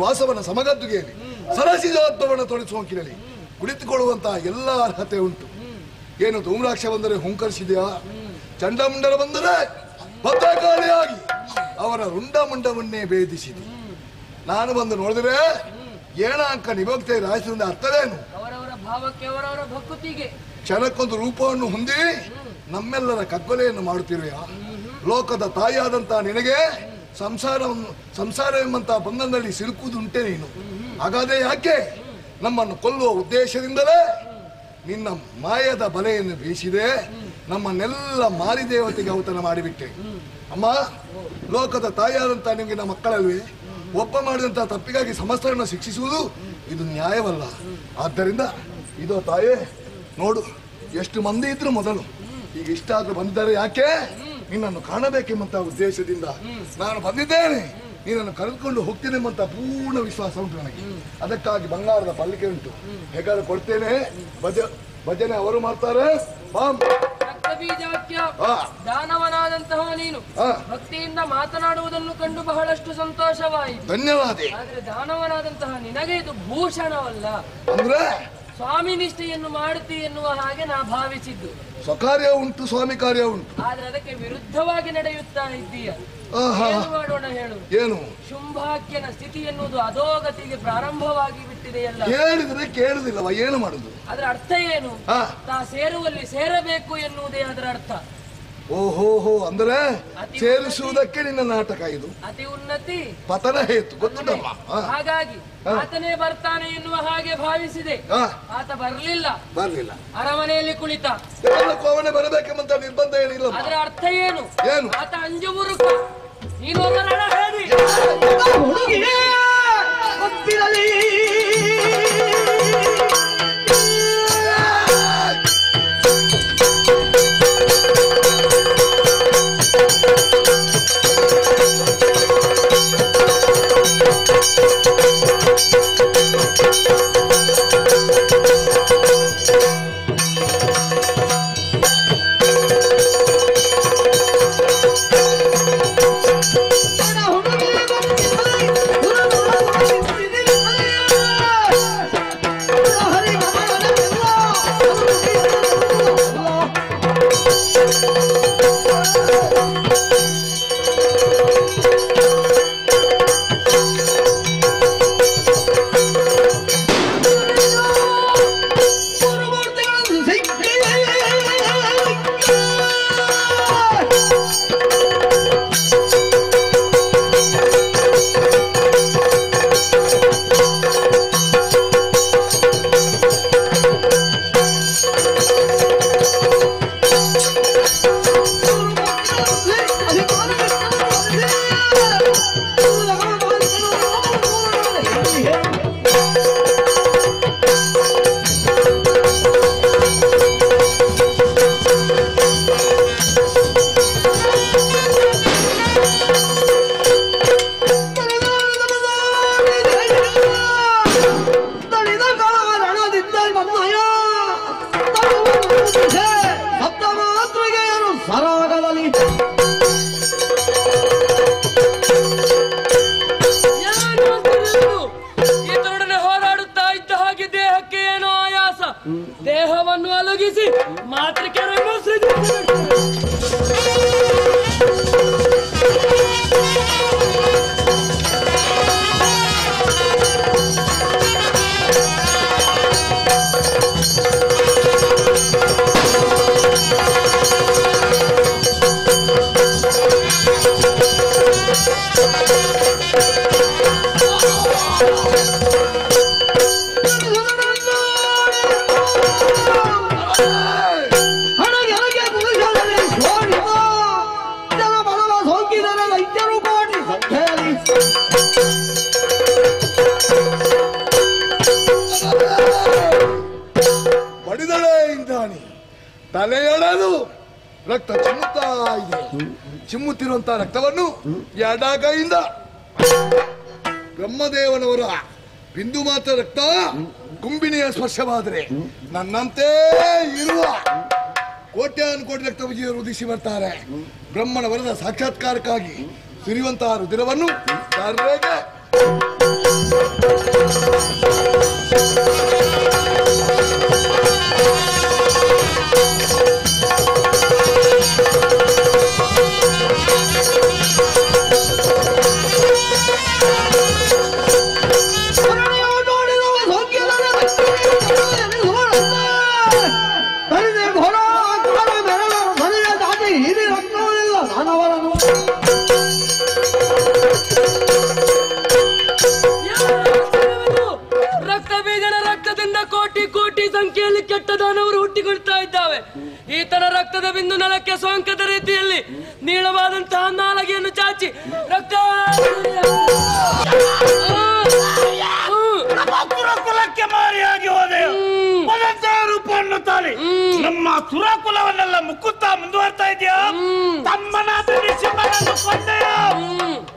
ವಾಸವನ ಸಮಗದ್ದುಗೆಯಲ್ಲಿ ಸರಸಿಜೋದ್ಭವನ ತೊಡಿಸುವಂಕಿನಲ್ಲಿ ಕುಳಿತುಕೊಳ್ಳುವಂತಹ ಎಲ್ಲ ಅರ್ಹತೆ ಉಂಟು. ಏನು ಧೂಮ್ರಾಕ್ಷ ಬಂದರೆ ಹುಂಕರಿಸಿದೆಯಾ? ಚಂಡಮುಂಡರ ಬಂದರೆ ಭದ್ರಕಾಳಿಯಾಗಿ ಅವರ ರುಂಡ ಮುಂಡವನ್ನೇ ಭೇದಿಸಿದೆ. ನಾನು ಬಂದು ನೋಡಿದ್ರೆ ಏನಾಂಕ ನಿಭಕ್ತಿ ರಾಯಿಸುವ ಅರ್ಥವೇನು? ಅವರವರ ಭಾವಕ್ಕೆ, ಅವರವರ ಭಕ್ತಿಗೆ ಕ್ಷಣಕ್ಕೊಂದು ರೂಪವನ್ನು ಹೊಂದಿ ನಮ್ಮೆಲ್ಲರ ಕಗ್ಗೊಲೆಯನ್ನು ಮಾಡುತ್ತಿರುವೆಯಾ? ಲೋಕದ ತಾಯಿಯಾದಂತಹ ನಿನಗೆ ಸಂಸಾರ ಎಂಬಂತಹ ಬಂಧನದಲ್ಲಿ ಸಿಲುಕುವುದುಂಟೆ ನೀನು. ಹಾಗಾದ್ರೆ ಯಾಕೆ ನಮ್ಮನ್ನು ಕೊಲ್ಲುವ ಉದ್ದೇಶದಿಂದಲೇ ನಿನ್ನ ಮಾಯದ ಬಲೆಯನ್ನು ಬೀಸಿದೆ, ನಮ್ಮನ್ನೆಲ್ಲ ಮಾರಿದೇವತೆಗೆ ಔತಣ ಮಾಡಿಬಿಟ್ಟೆ. ಅಮ್ಮ, ಲೋಕದ ತಾಯಿಯಾದಂತಹ ನಿಮಗೆ ನಮ್ಮ ಮಕ್ಕಳಲ್ವೇ? ಒಬ್ಬ ಮಾಡಿದಂತಹ ತಪ್ಪಿಗಾಗಿ ಸಮಸ್ತರನ್ನು ಶಿಕ್ಷಿಸುವುದು ಇದು ನ್ಯಾಯವಲ್ಲ. ಆದ್ದರಿಂದ ಇದೋ ತಾಯೇ ನೋಡು, ಎಷ್ಟು ಮಂದಿ ಇದ್ರು ಮೊದಲು, ಈಗ ಇಷ್ಟಾದ್ರೂ ಬಂದಿದ್ದಾರೆ. ಯಾಕೆ? ನಿನ್ನನ್ನು ಕಾಣಬೇಕೆಂಬಂತಹ ಉದ್ದೇಶದಿಂದ ನಾನು ಬಂದಿದ್ದೇನೆ. ನೀನನ್ನು ಕರೆದುಕೊಂಡು ಹೋಗ್ತೇನೆ ಎಂಬಂತ ಪೂರ್ಣ ವಿಶ್ವಾಸ ಉಂಟು ನನಗೆ. ಅದಕ್ಕಾಗಿ ಬಂಗಾರದ ಪಲ್ಲಿಕೆ ಉಂಟು, ಹೇಗಾದ್ರೂ ಕೊಡ್ತೇನೆ. ಭಜನೆ ಅವರು ಮಾಡ್ತಾರೆ. ದಾನವನಾದಂತಹ ನೀನು ಭಕ್ತಿಯಿಂದ ಮಾತನಾಡುವುದನ್ನು ಕಂಡು ಬಹಳಷ್ಟು ಸಂತೋಷವಾಯಿತು. ಧನ್ಯವಾದ. ಆದ್ರೆ ದಾನವನಾದಂತಹ ನಿನಗೆ ಇದು ಭೂಷಣವಲ್ಲ. ಅಂದ್ರೆ ಸ್ವಾಮಿ ನಿಷ್ಠೆಯನ್ನು ಮಾಡುತ್ತಿ ಎನ್ನುವ ಹಾಗೆ ನಾ ಭಾವಿಸಿದ್ದು. ಸ್ವಕಾರ್ಯ ಉಂಟು, ಸ್ವಾಮಿ ಕಾರ್ಯ ಉಂಟು. ಆದ್ರೆ ಅದಕ್ಕೆ ವಿರುದ್ಧವಾಗಿ ನಡೆಯುತ್ತಾ ಇದ್ದೀಯ. ಏನು ಮಾಡೋಣ ಹೇಳು? ಏನು? ಶುಂಭಾಕ್ಯನ ಸ್ಥಿತಿ ಎನ್ನುವುದು ಅಧೋಗತಿಗೆ ಪ್ರಾರಂಭವಾಗಿ ಬಿಟ್ಟಿದೆಯಲ್ಲ. ಕೇಳಿದ್ರೆ ಕೇಳುದಿಲ್ಲವ, ಏನು ಮಾಡುದು? ಅದರ ಅರ್ಥ ಏನು? ತಾ ಸೇರುವಲ್ಲಿ ಸೇರಬೇಕು ಎನ್ನುವುದೇ ಅದರ ಅರ್ಥ. ಓಹೋ, ಅಂದ್ರೆ ಸೇರಿಸುವುದಕ್ಕೆ ನಿನ್ನ ನಾಟಕ ಇದು. ಅತಿ ಉನ್ನತಿ ಪತನ ಹೇತು ಗೊತ್ತುಂಟಲ್ಲ. ಹಾಗಾಗಿ ಆತನೇ ಬರ್ತಾನೆ ಎನ್ನುವ ಹಾಗೆ ಭಾವಿಸಿದೆ. ಆತ ಬರ್ಲಿಲ್ಲ. ಅರಮನೆಯಲ್ಲಿ ಕುಳಿತ. ಅವನೇ ಬರಬೇಕೆಂಬಂತ ನಿರ್ಬಂಧ ಏನಿಲ್ಲ. ಅದರ ಅರ್ಥ ಏನು? ಆತ ಅಂಜುಬುರುಕ. ನೀನು ಹೇಳಿ ಹುಡುಗಿ ಬಡಿದಳೆ ಇಂದ್ರಾಣಿ ತಲೆಯೊಳದು ರಕ್ತ ಚಿಮ್ಮುತ್ತಾ ಇದೆ. ಚಿಮ್ಮುತ್ತಿರುವಂತಹ ರಕ್ತವನ್ನು ಎಡಗೈಯಿಂದ ಬ್ರಹ್ಮದೇವನವರ ಬಿಂದು ಮಾತ್ರ ರಕ್ತ ಕುಂಬಿನಿಯ ಸ್ಪರ್ಶವಾದರೆ ನನ್ನಂತೆ ಇರುವ ಕೋಟ್ಯಾನುಕೋಟಿ ರಕ್ತ ವಿಜಯರು ಉದಿಸಿ ಬರ್ತಾರೆ. ಬ್ರಹ್ಮನ ವರದ ಸಾಕ್ಷಾತ್ಕಾರಕ್ಕಾಗಿ ಸುರಿಯುವಂತಹ ರುದಿರವನ್ನು ತರ್ರೆಗೆ ಸಂಖ್ಯೆಯಲ್ಲಿ ಕೆಟ್ಟ ದಾನವರು ಹುಟ್ಟಿಕೊಳ್ತಾ ಇದ್ದಾವೆ. ಈತನ ರಕ್ತದ ಬಿಂದು ನೆಲಕ್ಕೆ ಸೋಂಕದ ರೀತಿಯಲ್ಲಿ ನೀಳವಾದಂತಹ ನಾಲಗೆಯನ್ನು ಚಾಚಿ ರಕ್ತ ಕುಲಕ್ಕೆ ಮಾರಿಯಾಗಿ ಹೋದೆಯೋ ರೂಪವನ್ನು ತಾಳಿ ನಮ್ಮ ಸುರಕುಲವನ್ನೆಲ್ಲ ಮುಕ್ಕುತ್ತಾ ಮುಂದುವರ್ತಾ ಇದೆಯಾ? ತಮ್ಮನಾದ ಕೊಂಡೆಯೋ?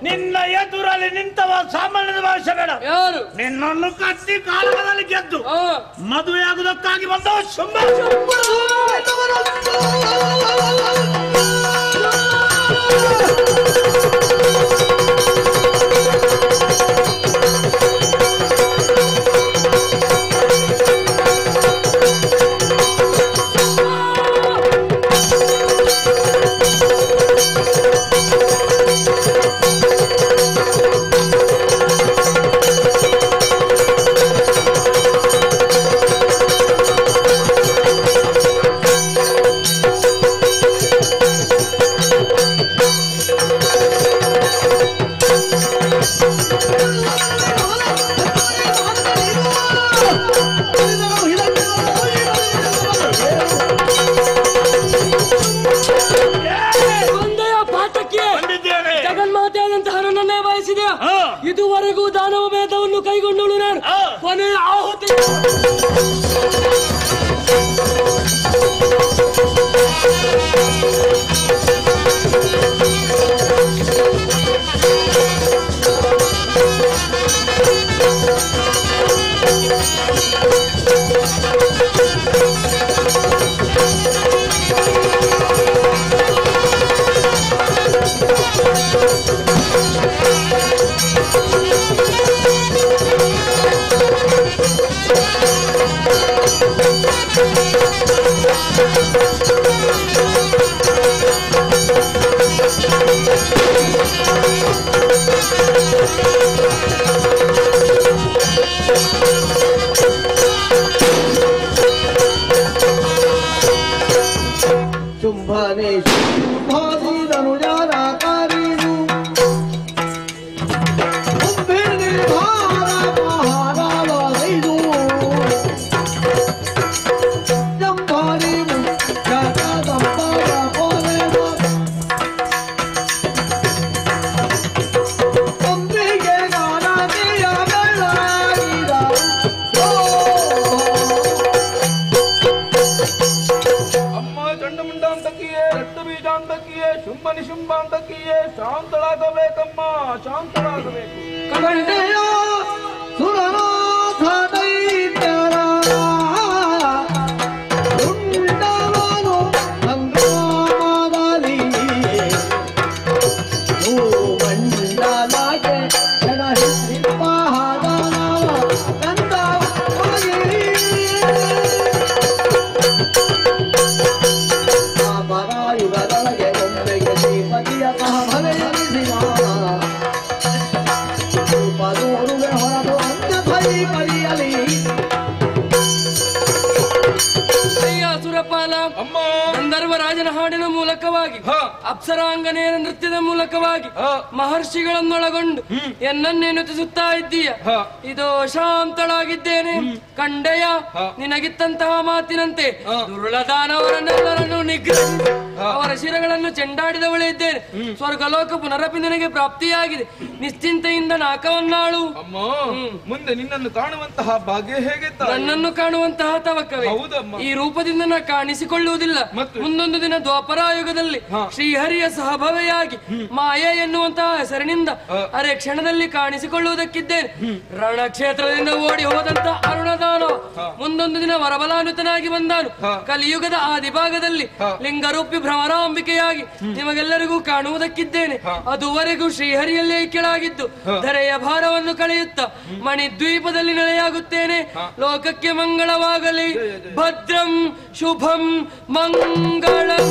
ನಿನ್ನ ಎದುರಲ್ಲಿ ನಿಂತವ ಸಾಮಾನ್ಯದ ಭಾಷೆಗಳ ಯಾರು? ನಿನ್ನನ್ನು ಕಟ್ಟಿ ಕಾಲದಲ್ಲಿ ಗೆದ್ದು ಮದುವೆಯಾಗುವುದಕ್ಕಾಗಿ ಬಂದವ ಶುಂಭ. ಇದುವರೆಗೂ ದಾನವ ಭೇದವನ್ನು ಕೈಗೊಂಡಳು ನಾನು. ಕೊನೆಯ ಆಹುತಿ ಶುಂಭನೆ ಶುಂಭಾದಿದನು ಜಾರಕಾರಿನು ಕುಂಭಿರ್ಗೆ ಭಾರ ಮಹಾರಾವೈದು ಜಂಭಾರಿ ಮುಖ್ಯದ ದಂಪರ ಪೊರೆವ ಕುಂಭಿಗೆ ಗಾನದಿಯ ಬೆಳಗಿದ ಶುಂಭ ನಿಶುಂಭ ಅಂತಕ್ಕಿಯೇ ಶಾಂತಳಾಗಬೇಕಮ್ಮ, ಶಾಂತಳಾಗಬೇಕು. ಕಂಡೆಯ ಸುರನಾಥ ದೈತ್ಯರ ಉಂಡವನು ಸಂಗ್ರಾಮದಲ್ಲಿ ಮಂಡಲಗೆ ಜನಹಿಸಿಪಾದನವ ಕಂದವಾಗಿ ಪರಾಯುಗದೊಳಗೆ ಒಮ್ಮೆಗೆ ಶ್ರೀಪತಿಯ ಸಹ ಭಲೆಯಲಿಸಿದ ರೂಪದೋರು ಅಪ್ಸರಾಂಗನೆಯ ನೃತ್ಯದ ಮೂಲಕವಾಗಿ ಮಹರ್ಷಿಗಳನ್ನೊಳಗೊಂಡು ಎನ್ನನ್ನೇ ನುತಿಸುತ್ತಾ ಇದ್ದೀಯ. ಇದು ಶಾಂತಳಾಗಿದ್ದೇನೆ ಕಂಡೆಯ. ನಿನಗಿತ್ತಂತಹ ಮಾತಿನಂತೆ ದುರ್ಲದಾನವರನ್ನೆಲ್ಲರನ್ನು ನಿಗ್ರಹಿಸಿ ಅವರ ಶಿರಗಳನ್ನು ಚೆಂಡಾಡಿದವಳೇ ಇದ್ದೇನೆ. ಸ್ವರ್ಗಲೋಕ ಪುನರಪಿ ನಿನಗೆ ಪ್ರಾಪ್ತಿಯಾಗಿದೆ. ನಿಶ್ಚಿಂತೆಯಿಂದ ನಾಕವನ್ನಾಳು. ಮುಂದೆ ನಿನ್ನನ್ನು ಕಾಣುವಂತಹ ಭಾಗ್ಯ ಹೇಗೆ? ನನ್ನನ್ನು ಕಾಣುವಂತಹ ತವಕವೇ. ಈ ರೂಪದಿಂದ ನಾ ಕಾಣಿಸಿಕೊಳ್ಳುವುದಿಲ್ಲ. ಮುಂದೊಂದು ದಿನ ದ್ವಾಪರಾಯುಗದಲ್ಲಿ ಶ್ರೀಹರಿಯ ಸಹಭವೆಯಾಗಿ ಮಾಯೆ ಎನ್ನುವಂತಹ ಹೆಸರಿನಿಂದ ಅರೆ ಕ್ಷಣದಲ್ಲಿ ಕಾಣಿಸಿಕೊಳ್ಳುವುದಕ್ಕಿದ್ದೇನೆ. ರಣಕ್ಷೇತ್ರದಿಂದ ಓಡಿ ಹೋದಂತ ಅರುಣದಾನವ ಮುಂದೊಂದು ದಿನ ವರಬಲಾನುತನಾಗಿ ಬಂದಾನು. ಕಲಿಯುಗದ ಆದಿಭಾಗದಲ್ಲಿ ಲಿಂಗರೂಪಿ ಭ್ರಮರಾಂಬಿಕೆಯಾಗಿ ನಿಮಗೆಲ್ಲರಿಗೂ ಕಾಣುವುದಕ್ಕಿದ್ದೇನೆ. ಅದುವರೆಗೂ ಶ್ರೀಹರಿಯಲ್ಲೇ ಕೆಳಾಗಿದ್ದು ಧರೆಯ ಭಾರವನ್ನು ಕಳೆಯುತ್ತ ಮಣಿದ್ವೀಪದಲ್ಲಿ ನೆಲೆಯಾಗುತ್ತೇನೆ. ಲೋಕಕ್ಕೆ ಮಂಗಳವಾಗಲಿ. ಭದ್ರಂ ಶುಭಂ ಮಂಗಳಂ.